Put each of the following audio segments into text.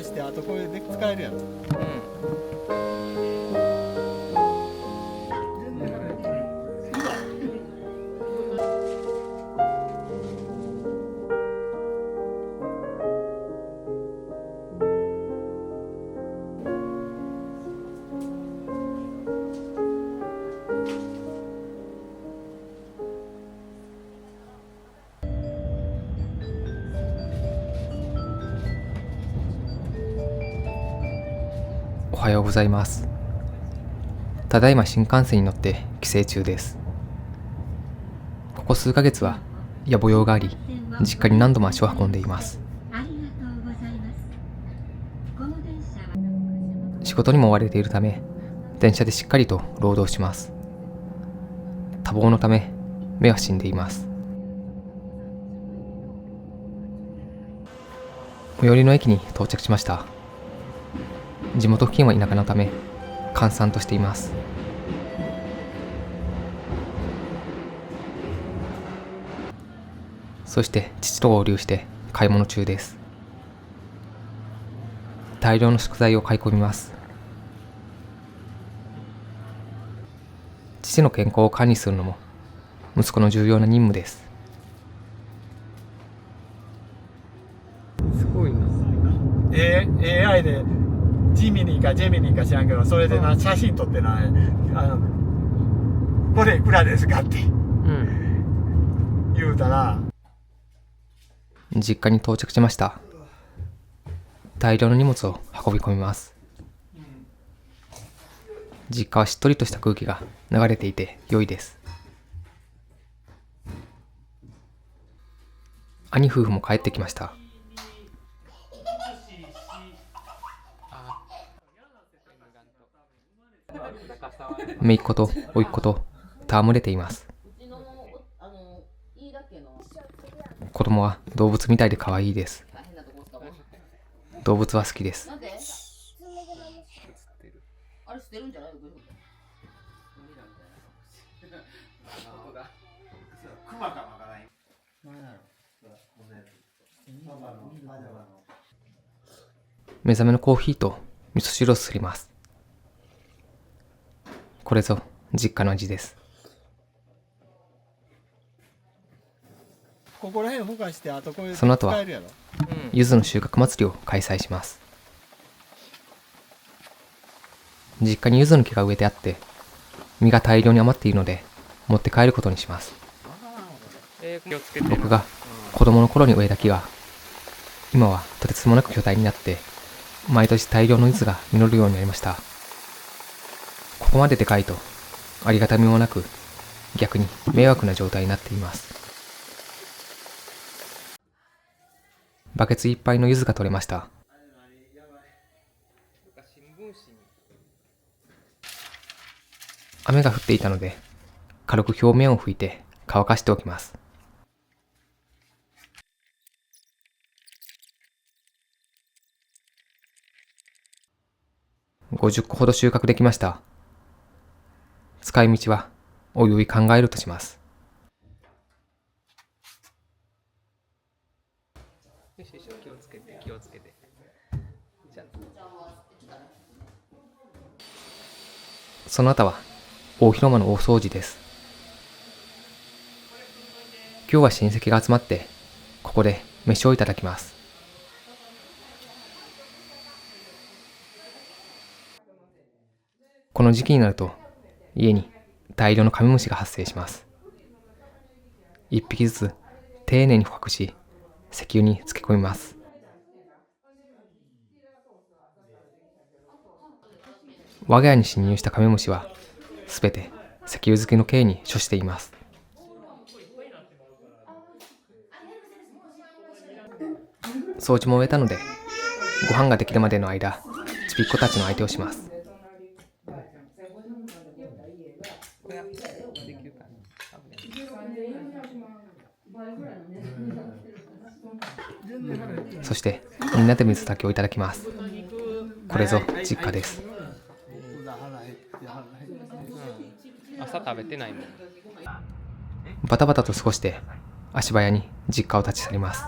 かして、あとこれで使えるやろ。おはようございます。ただいま新幹線に乗って帰省中です。ここ数ヶ月は野暮用があり、実家に何度も足を運んでいます。仕事にも追われているため、電車でしっかりと労働します。多忙のため目は死んでいます。最寄りの駅に到着しました。地元付近は田舎のため閑散としています。そして父と合流して買い物中です。大量の食材を買い込みます。父の健康を管理するのも息子の重要な任務です。すごいな。AI でジミニーかジェミニーか知らんけど、それでな写真撮ってな、これいくらですかって言うたら、実家に到着しました。大量の荷物を運び込みます。実家はしっとりとした空気が流れていて良いです。兄夫婦も帰ってきました。姪っ子と甥っ子と戯れています。子供は動物みたいで可愛いです。動物は好きです。目覚めのコーヒーと味噌汁をすります。これぞ実家の味です。ここら辺ほかして、あとこれでその後は使えるやろ。柚子の収穫祭りを開催します。実家に柚子の木が植えてあって、実が大量に余っているので持って帰ることにします。僕が子供の頃に植えた木が今はとてつもなく巨大になって、毎年大量の柚子が実るようになりました。ここまででかいとありがたみもなく、逆に迷惑な状態になっています。バケツいっぱいの柚子が取れました。雨が降っていたので軽く表面を拭いて乾かしておきます。50個ほど収穫できました。使い道はおいおい考えるとします。気をつけて気をつけて。その後は大広間の大掃除です。今日は親戚が集まってここで飯をいただきます。この時期になると家に大量のカメムシが発生します。一匹ずつ丁寧に捕獲し石油に漬け込みます。我が家に侵入したカメムシはすべて石油漬けの刑に処しています。掃除も終えたのでご飯ができるまでの間、ちびっ子たちの相手をします。そしてみんなで水炊きをいただきます。これぞ実家です。朝食べてないもん。バタバタと過ごして足早に実家を立ち去ります。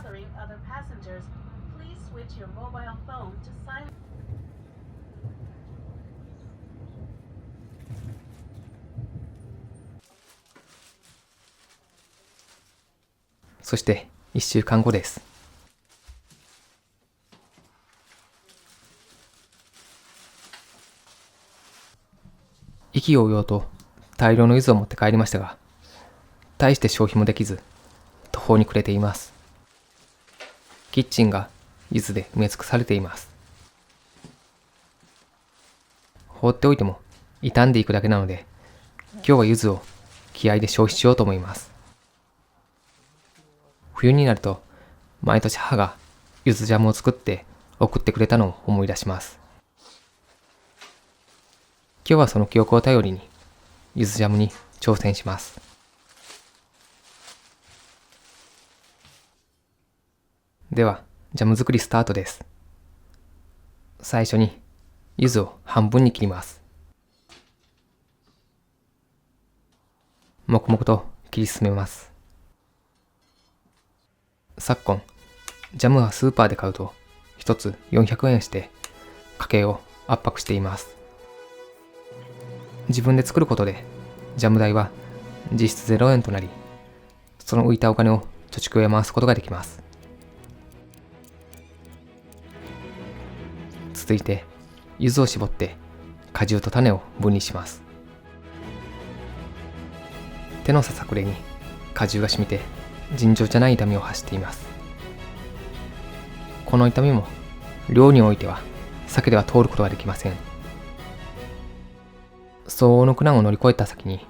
そして1週間後です。意気揚々と大量の柚子を持って帰りましたが、大して消費もできず、途方に暮れています。キッチンが柚子で埋め尽くされています。放っておいても傷んでいくだけなので、今日は柚子を気合で消費しようと思います。冬になると毎年母が柚子ジャムを作って送ってくれたのを思い出します。今日はその記憶を頼りに柚子ジャムに挑戦します。ではジャム作りスタートです。最初に柚子を半分に切ります。黙々と切り進めます。昨今ジャムはスーパーで買うと1つ400円して家計を圧迫しています。自分で作ることでジャム代は実質0円となり、その浮いたお金を貯蓄へ回すことができます。続いて柚子を絞って果汁と種を分離します。手のささくれに果汁が染みて尋常じゃない痛みを発しています。この痛みも量においては酒では通ることができません。相応の苦難を乗り越えた先に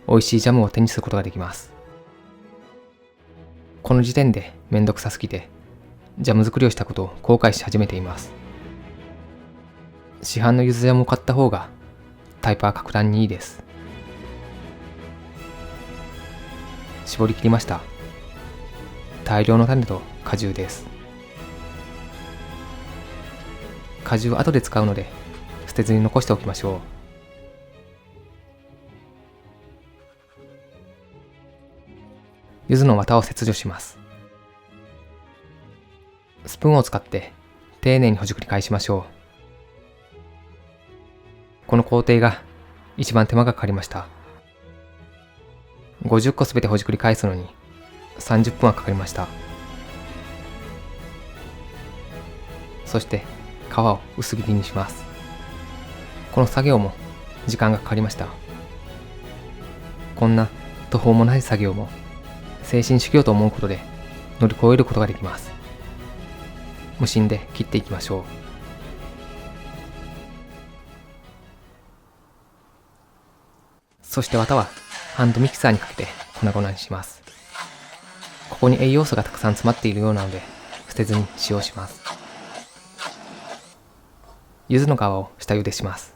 美味しいジャムを手にすることができます。この時点でめんどくさすぎてジャム作りをしたことを後悔し始めています。市販の柚子ジャムを買った方がタイパー格段にいいです。絞り切りました。大量の種と果汁です。果汁は後で使うので捨てずに残しておきましょう。柚子の綿を切除します。スプーンを使って丁寧にほじくり返しましょう。この工程が一番手間がかかりました。50個すべてほじくり返すのに30分はかかりました。そして皮を薄切りにします。この作業も時間がかかりました。こんな途方もない作業も精神修行と思うことで乗り越えることができます。無心で切っていきましょう。そして綿はハンドミキサーにかけて粉々にします。ここに栄養素がたくさん詰まっているようなので捨てずに使用します。柚子の皮を下茹でします。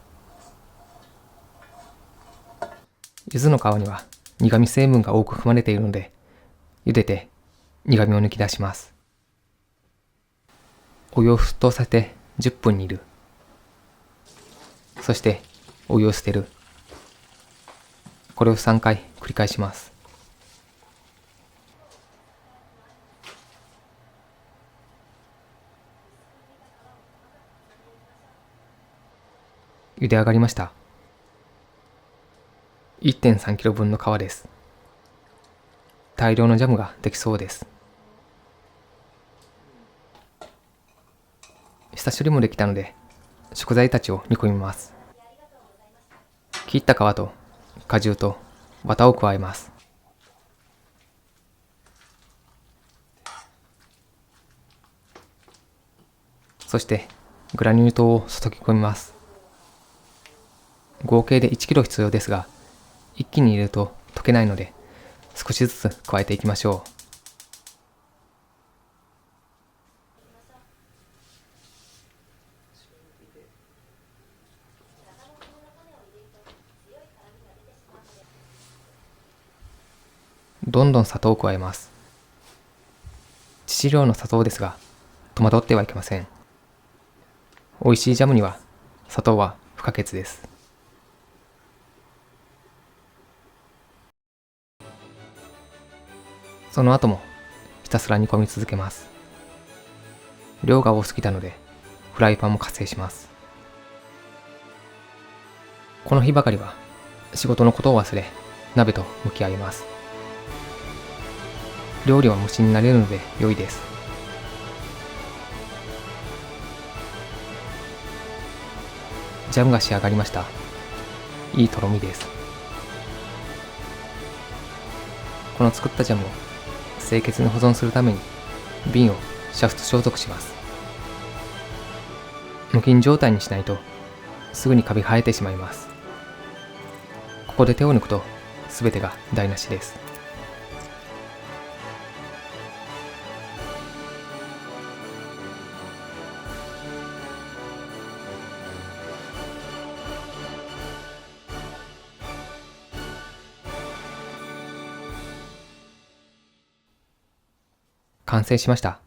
柚子の皮には苦味成分が多く含まれているので茹でて苦味を抜き出します。お湯を沸騰させて10分煮る。そしてお湯を捨てる。これを3回繰り返します。茹で上がりました。1.3 キロ分の皮です。大量のジャムができそうです。下処理もできたので食材たちを煮込みます。切った皮と果汁と綿を加えます。そしてグラニュー糖を注ぎ込みます。合計で1キロ必要ですが、一気に入れると溶けないので少しずつ加えていきましょう。どんどん砂糖を加えます。致死量の砂糖ですが、戸惑ってはいけません。美味しいジャムには砂糖は不可欠です。その後もひたすら煮込み続けます。量が多すぎたのでフライパンも活性します。この日ばかりは仕事のことを忘れ鍋と向き合います。料理は蒸しになれるので良いです。ジャムが仕上がりました。いいとろみです。この作ったジャムを清潔に保存するために瓶を煮沸消毒します。無菌状態にしないとすぐにカビ生えてしまいます。ここで手を抜くと全てが台無しです。完成しました。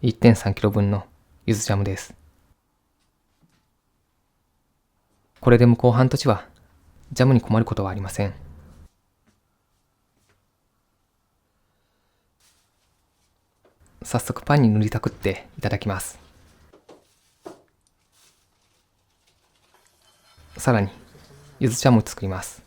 1.3 キロ分のゆずジャムです。これで向こう半年はジャムに困ることはありません。早速パンに塗りたくっていただきます。さらにゆずジャムを作ります。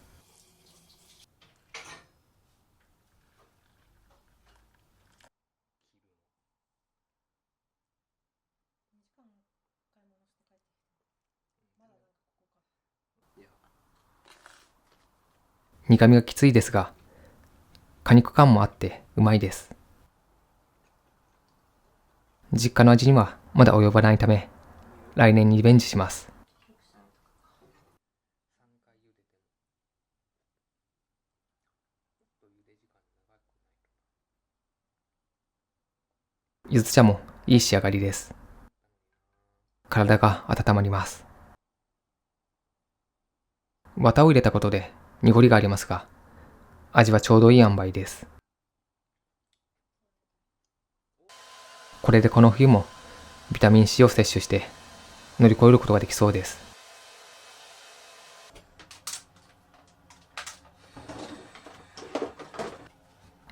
苦味がきついですが、果肉感もあってうまいです。実家の味にはまだ及ばないため、来年にリベンジします。ゆず茶もいい仕上がりです。体が温まります。綿を入れたことで濁りがありますが、味はちょうどいい塩梅です。これでこの冬もビタミン C を摂取して乗り越えることができそうです。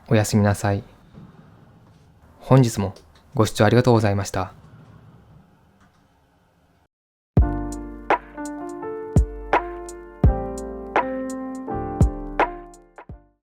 おやすみなさい。本日もご視聴ありがとうございました。